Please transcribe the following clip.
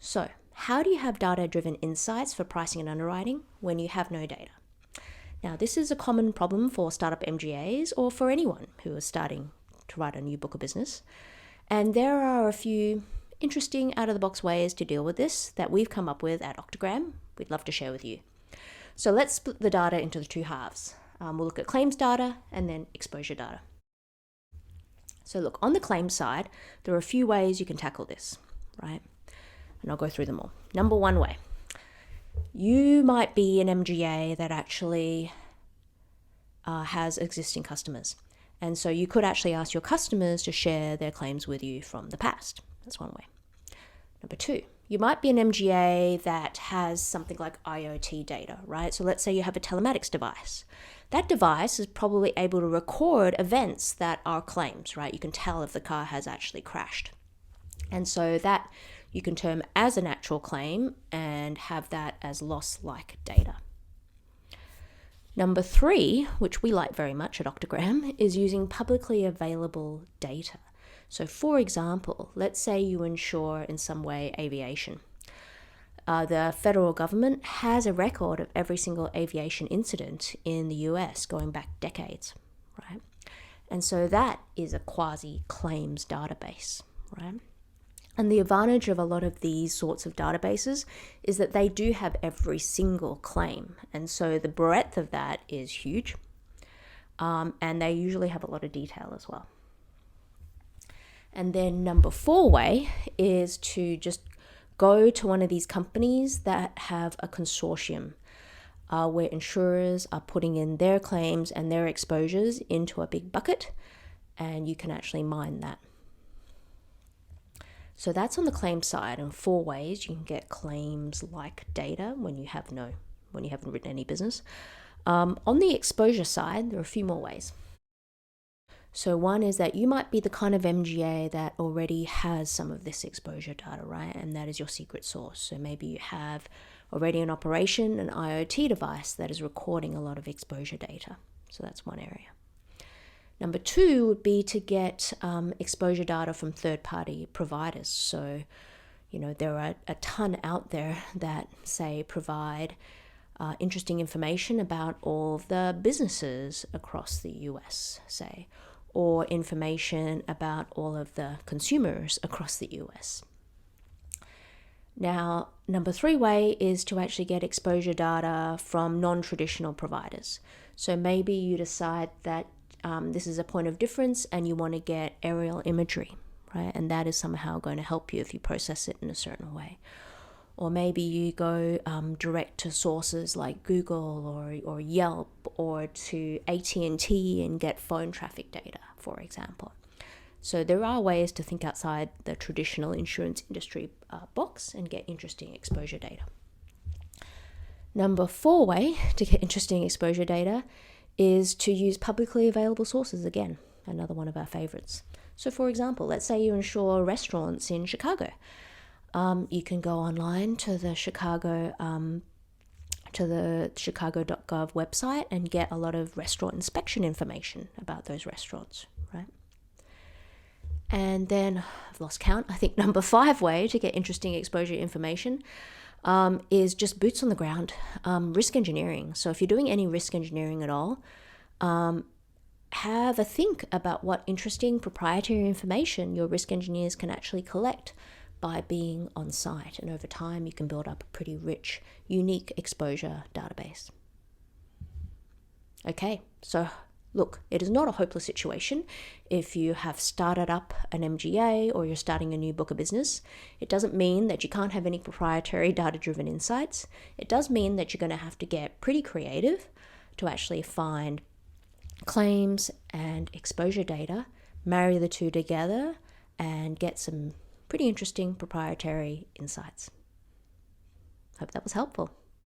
So how do you have data-driven insights for pricing and underwriting when you have no data? Now, this is a common problem for startup MGAs or for anyone who is starting to write a new book of business. And there are a few interesting out-of-the-box ways to deal with this that we've come up with at Octagram. We'd love to share with you. So let's split the data into the two halves. We'll look at claims data and then exposure data. So look, on the claims side, there are a few ways you can tackle this, right? And I'll go through them all. Number one way. You might be an MGA that actually has existing customers. And so you could actually ask your customers to share their claims with you from the past. That's one way. Number two, you might be an MGA that has something like IoT data, right? So let's say you have a telematics device. That device is probably able to record events that are claims, right? You can tell if the car has actually crashed. And so that you can term as an actual claim and have that as loss-like data. Number three, which we like very much at Octagram, is using publicly available data. So for example, let's say you insure in some way aviation. The federal government has a record of every single aviation incident in the US going back decades, right? And so that is a quasi-claims database, right? And the advantage of a lot of these sorts of databases is that they do have every single claim. And so the breadth of that is huge. And they usually have a lot of detail as well. And then number four way is to just go to one of these companies that have a consortium where insurers are putting in their claims and their exposures into a big bucket, and you can actually mine that. So that's on the claim side, and four ways you can get claims-like data when you haven't written any business. On the exposure side, there are a few more ways. So one is that you might be the kind of MGA that already has some of this exposure data, right? And that is your secret sauce. So maybe you have already in operation an IoT device that is recording a lot of exposure data. So that's one area. Number two would be to get exposure data from third-party providers. So, there are a ton out there that, say, provide interesting information about all of the businesses across the US, say, or information about all of the consumers across the US. Now, number three way is to actually get exposure data from non-traditional providers. So maybe you decide that this is a point of difference and you want to get aerial imagery, right? And that is somehow going to help you if you process it in a certain way. Or maybe you go direct to sources like Google or Yelp or to AT&T and get phone traffic data, for example. So there are ways to think outside the traditional insurance industry box and get interesting exposure data. Number four way to get interesting exposure data is to use publicly available sources. Again, another one of our favorites. So for example, let's say you insure restaurants in Chicago. You can go online to the Chicago.gov website and get a lot of restaurant inspection information about those restaurants, right? And then I've lost count. I think number five way to get interesting exposure information is just boots on the ground, risk engineering. So if you're doing any risk engineering at all, have a think about what interesting proprietary information your risk engineers can actually collect by being on site. And over time, you can build up a pretty rich, unique exposure database. Okay, so look, it is not a hopeless situation if you have started up an MGA or you're starting a new book of business. It doesn't mean that you can't have any proprietary data-driven insights. It does mean that you're going to have to get pretty creative to actually find claims and exposure data, marry the two together, and get some pretty interesting proprietary insights. Hope that was helpful.